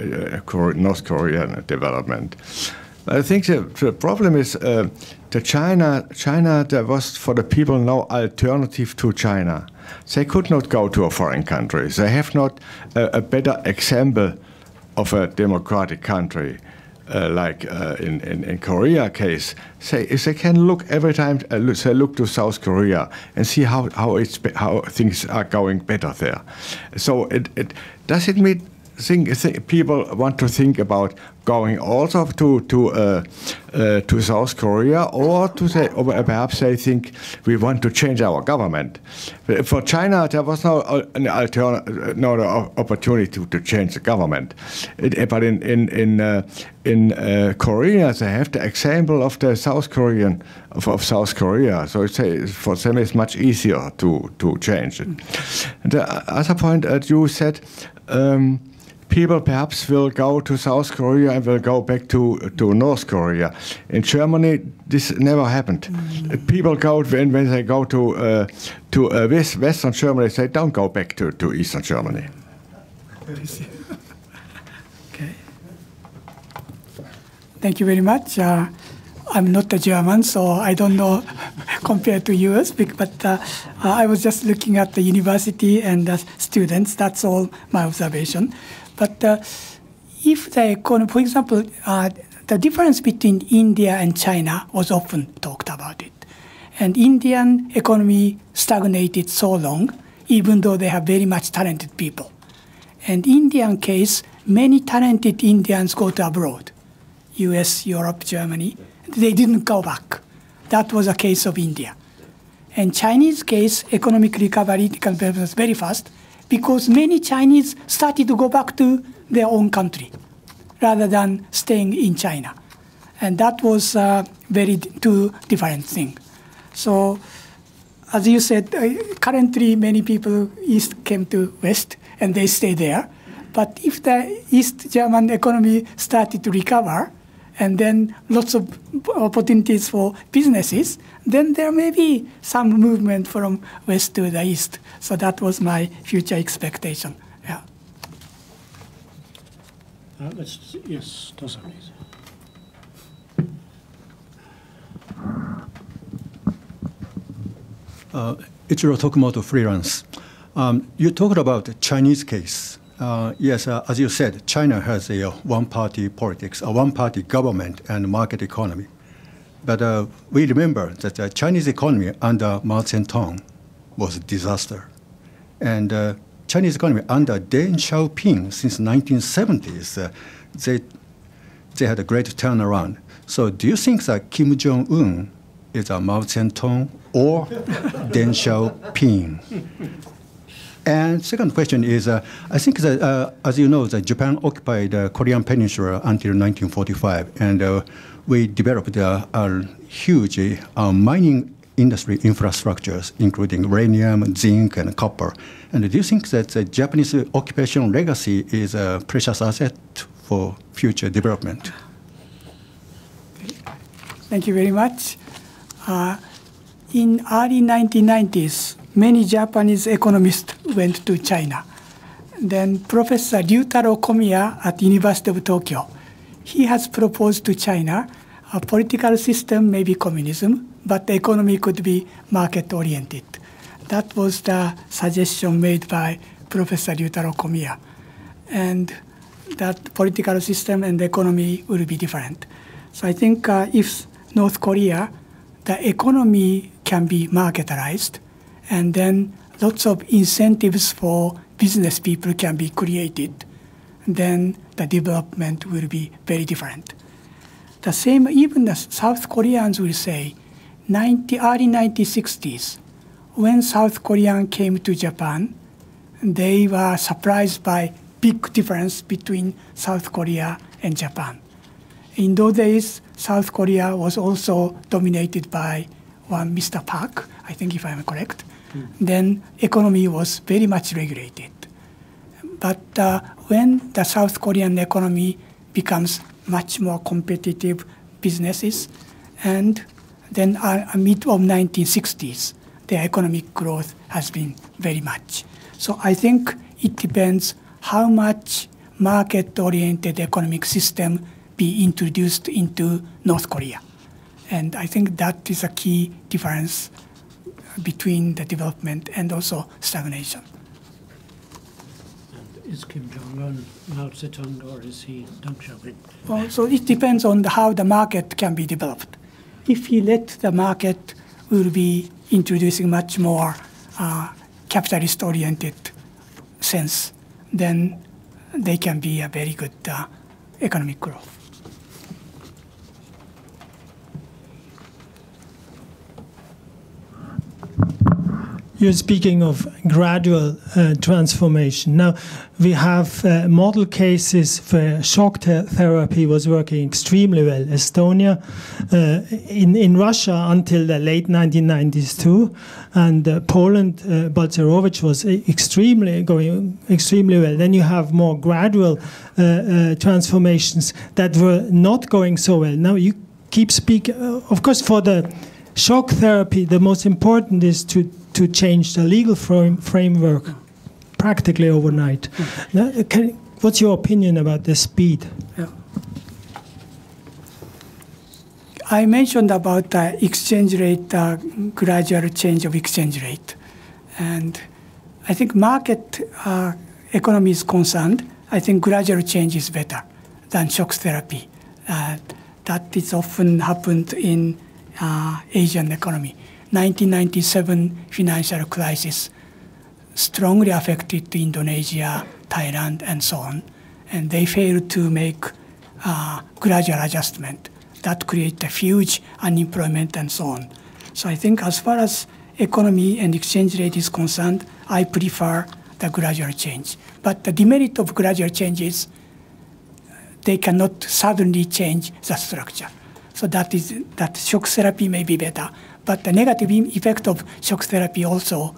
S5: North Korean development. I think the problem is that China, there was for the people no alternative to China. They could not go to a foreign country. They have not a better example of a democratic country like in Korea case. They can look every time. They look to South Korea and see how things are going better there. So does it mean people want to think about going also to South Korea, or perhaps they think we want to change our government. For China, there was no opportunity to change the government. But in Korea, they have the example of the South Korean of South Korea. So for them, it's much easier to change it. And the other point that you said. People perhaps will go to South Korea and will go back to North Korea. In Germany, this never happened. People go when they go to Western Germany, they don't go back to Eastern Germany.
S2: Okay. Thank you very much. I'm not a German, so I don't know compared to US, but I was just looking at the university and the students. That's all my observation. But if the economy, for example, the difference between India and China was often talked about it. And Indian economy stagnated so long, even though they have very much talented people. And Indian case, many talented Indians go to abroad, US, Europe, Germany. They didn't go back. That was a case of India. And Chinese case, economic recovery was very fast, because many Chinese started to go back to their own country rather than staying in China. And that was two different things. So, as you said, currently many people East came to West and they stay there. But if the East German economy started to recover, and then lots of opportunities for businesses, then there may be some movement from West to the East. So that was my future expectation. Yeah.
S1: Yes, Tosa, please.
S6: Ichiro Tokumoto, freelance. You talked about the Chinese case. Yes, as you said, China has a one-party politics, a one-party government and market economy. But we remember that the Chinese economy under Mao Zedong was a disaster. And Chinese economy under Deng Xiaoping since 1970s, they had a great turnaround. So do you think that Kim Jong-un is a Mao Zedong or Deng Xiaoping? And second question is, I think that, as you know, that Japan occupied the Korean Peninsula until 1945, and we developed a huge mining industry infrastructures, including uranium, zinc, and copper. And do you think that the Japanese occupation legacy is a precious asset for future development?
S2: Thank you very much. In early 1990s, many Japanese economists went to China. Then Professor Ryutaro Komiya at University of Tokyo, he has proposed to China a political system may be communism, but the economy could be market-oriented. That was the suggestion made by Professor Ryutaro Komiya. And that political system and the economy will be different. So I think if North Korea, the economy can be marketized, and then lots of incentives for business people can be created, then the development will be very different. The same, even the South Koreans will say, early 1960s, when South Koreans came to Japan, they were surprised by big difference between South Korea and Japan. In those days, South Korea was also dominated by one Mr. Park, I think if I'm correct. Then economy was very much regulated. But when the South Korean economy becomes much more competitive businesses, and then mid of 1960s, the economic growth has been very much. So I think it depends how much market-oriented economic system be introduced into North Korea. And I think that is a key difference between the development and also stagnation.
S1: And is Kim Jong-un Mao Zedong, or is he Deng Xiaoping?
S2: Well, so it depends on how the market can be developed. If he let the market, will be introducing much more capitalist-oriented sense, then they can be a very good economic growth.
S4: You're speaking of gradual transformation. Now, we have model cases where shock therapy was working extremely well. Estonia, in Russia until the late 1990s too, and Poland, Balcerowicz was going extremely well. Then you have more gradual transformations that were not going so well. Now you keep speaking, of course, for the shock therapy, the most important is to change the legal framework practically overnight. Now, what's your opinion about the speed?
S2: Yeah. I mentioned about the exchange rate, gradual change of exchange rate. And I think market economy is concerned, I think gradual change is better than shock therapy. That is often happened in Asian economy. 1997 financial crisis strongly affected Indonesia, Thailand, and so on. And they failed to make gradual adjustment. That created a huge unemployment and so on. So I think as far as economy and exchange rate is concerned, I prefer the gradual change. But the demerit of gradual change is they cannot suddenly change the structure. So that shock therapy may be better. But the negative effect of shock therapy also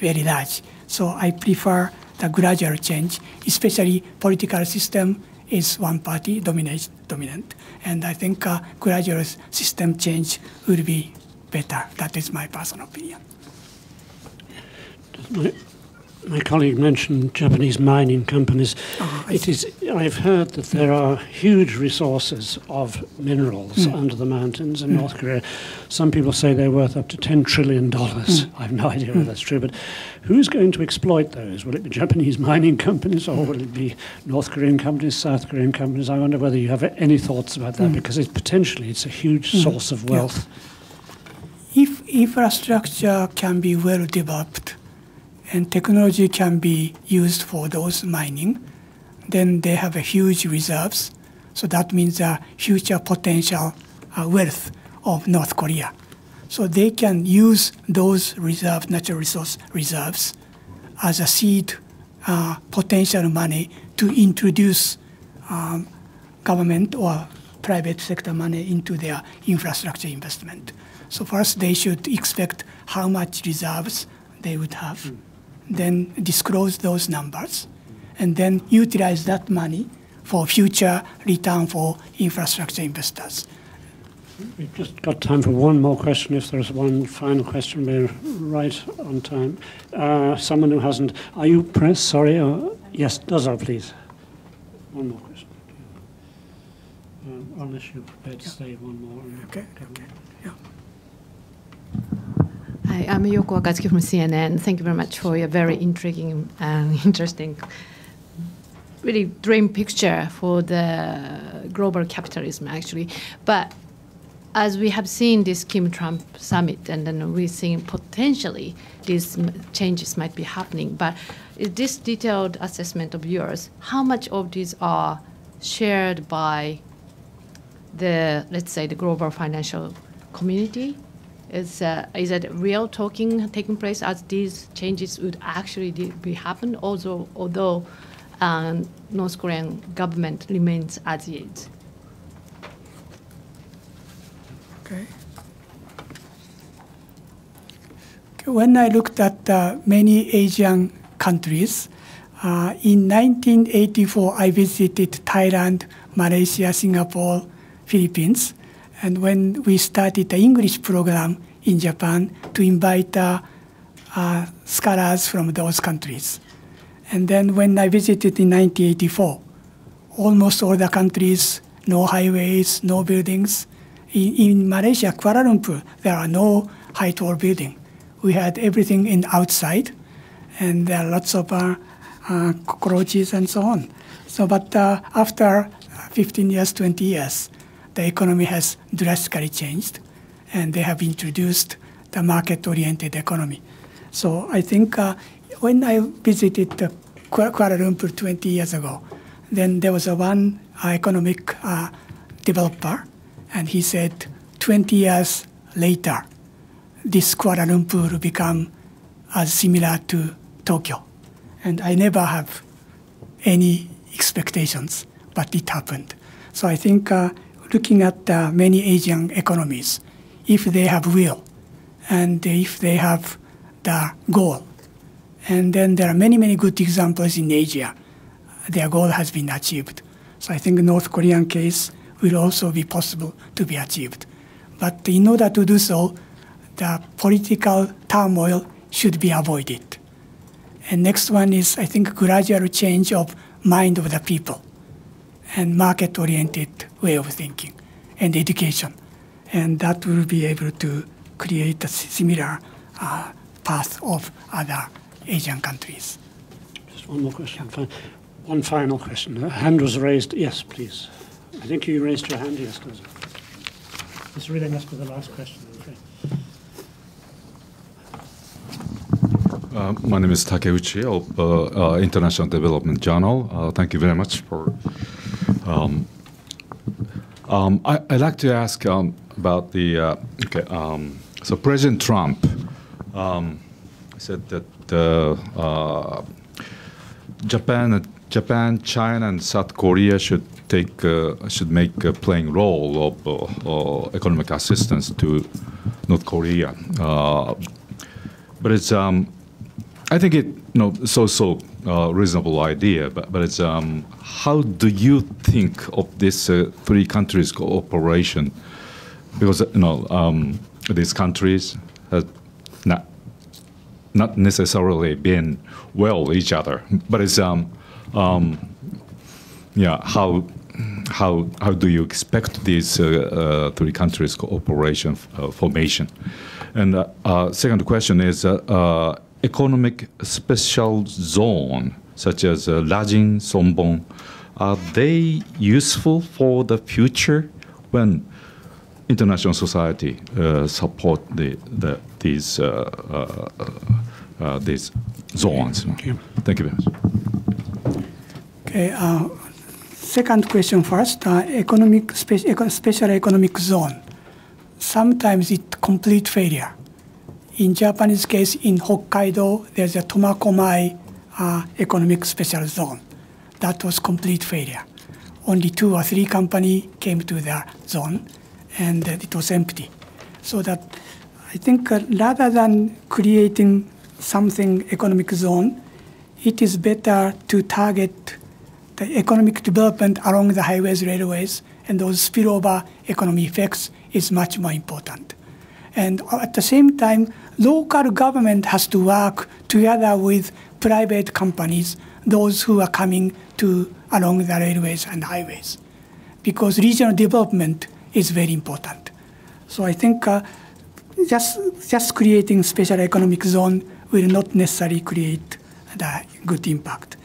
S2: very large. So I prefer the gradual change, especially political system is one party dominant. And I think gradual system change will be better. That is my personal opinion.
S1: My colleague mentioned Japanese mining companies. I've heard that there are huge resources of minerals under the mountains in North Korea. Some people say they're worth up to $10 trillion. I have no idea if that's true, but who's going to exploit those? Will it be Japanese mining companies, or will it be North Korean companies, South Korean companies? I wonder whether you have any thoughts about that, because potentially it's a huge source of wealth.
S2: Yeah. If infrastructure can be well developed, and technology can be used for those mining, then they have a huge reserves. So that means a future potential wealth of North Korea. So they can use those natural resource reserves as a seed potential money to introduce government or private sector money into their infrastructure investment. So first they should expect how much reserves they would have. Then disclose those numbers, and then utilize that money for future return for infrastructure investors.
S1: We've just got time for one more question. If there's one final question, we're right on time. Someone who hasn't. Are you press? Sorry. Yes, Dozo, please. One more question. Unless you're prepared to say one more.
S2: Okay. Yeah.
S7: Hi, I'm Yoko Akatsuki from CNN. Thank you very much for your very intriguing and interesting, really dream picture for the global capitalism, actually. But as we have seen this Kim-Trump summit, and then we're seeing potentially these changes might be happening. But is this detailed assessment of yours, how much of these are shared by the, let's say, the global financial community? Is it real talking taking place as these changes would actually be happen? Also, although North Korean government remains as is.
S2: Okay. When I looked at many Asian countries, in 1984 I visited Thailand, Malaysia, Singapore, Philippines. And when we started the English program in Japan to invite scholars from those countries. And then when I visited in 1984, almost all the countries, no highways, no buildings. In Malaysia, Kuala Lumpur, there are no high tall buildings. We had everything in outside, and there are lots of cockroaches and so on. So, but after 15 years, 20 years, the economy has drastically changed, and they have introduced the market-oriented economy. So I think when I visited Kuala Lumpur 20 years ago, then there was one economic developer, and he said 20 years later, this Kuala Lumpur will become as similar to Tokyo. And I never have any expectations, but it happened. So I think looking at many Asian economies, if they have will, and if they have the goal, and then there are many, many good examples in Asia, their goal has been achieved. So I think the North Korean case will also be possible to be achieved. But in order to do so, the political turmoil should be avoided. And next one is, I think, gradual change of mind of the people and market-oriented way of thinking and education. And that will be able to create a similar path of other Asian countries.
S1: Just one more question. Yeah. One final question. A hand was raised. Yes, please. I think you raised your hand. Yes, please. This really must be the last question. Okay.
S8: My name is Takeuchi of International Development Journal. Thank you very much for. I'd like to ask about the. So President Trump said that Japan, China, and South Korea should make a playing role of economic assistance to North Korea. But it's I think it's also a reasonable idea. But it's how do you think of this three countries cooperation? Because these countries have not necessarily been well each other, but it's how do you expect these three countries cooperation formation? And second question is economic special zone such as Rajin, Sombong, are they useful for the future when international society support these zones?
S1: Thank you.
S8: Thank you very much.
S2: Okay. Second question first. Special economic zone. Sometimes it's complete failure. In Japanese case, in Hokkaido, there's a Tomakomai economic special zone. That was complete failure. Only 2 or 3 companies came to the zone, and it was empty. So that I think rather than creating something economic zone, it is better to target the economic development along the highways, railways, and those spillover economy effects is much more important. And at the same time, local government has to work together with private companies, those who are coming to along the railways and highways, because regional development is very important. So I think just creating special economic zone will not necessarily create the good impact.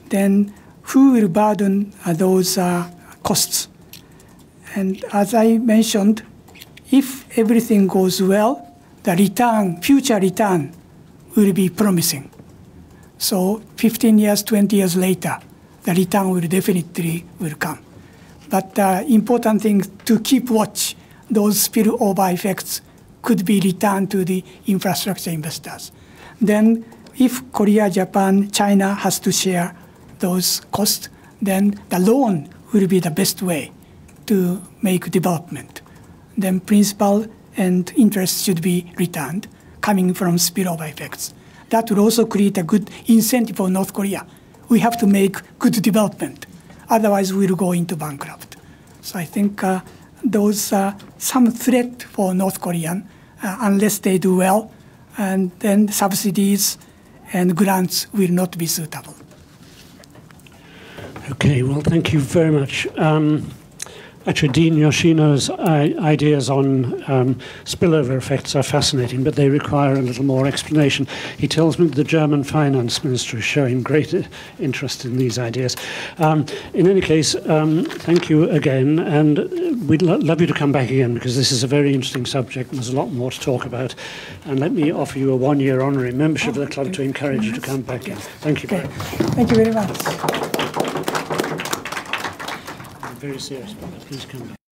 S2: Then who will burden those costs? And as I mentioned, if everything goes well, the return, future return will be promising. So 15 years, 20 years later, the return will definitely come. But the important thing to keep watch, those spillover effects could be returned to the infrastructure investors. Then if Korea, Japan, China has to share those costs, then the loan will be the best way to make development. Then principal and interest should be returned, coming from spillover effects. That will also create a good incentive for North Korea. We have to make good development. Otherwise, we'll go into bankrupt. So I think those are some threat for North Korean unless they do well, and then subsidies and grants will not be suitable.
S1: Okay, well, thank you very much. Actually, Dean Yoshino's ideas on spillover effects are fascinating, but they require a little more explanation. He tells me the German finance minister is showing great interest in these ideas. In any case, thank you again, and we'd love you to come back again, because this is a very interesting subject and there's a lot more to talk about. And let me offer you a one-year honorary membership of the club to encourage you to come back in. Thank you very much.
S2: Thank you very much.
S1: Very serious, but please come back.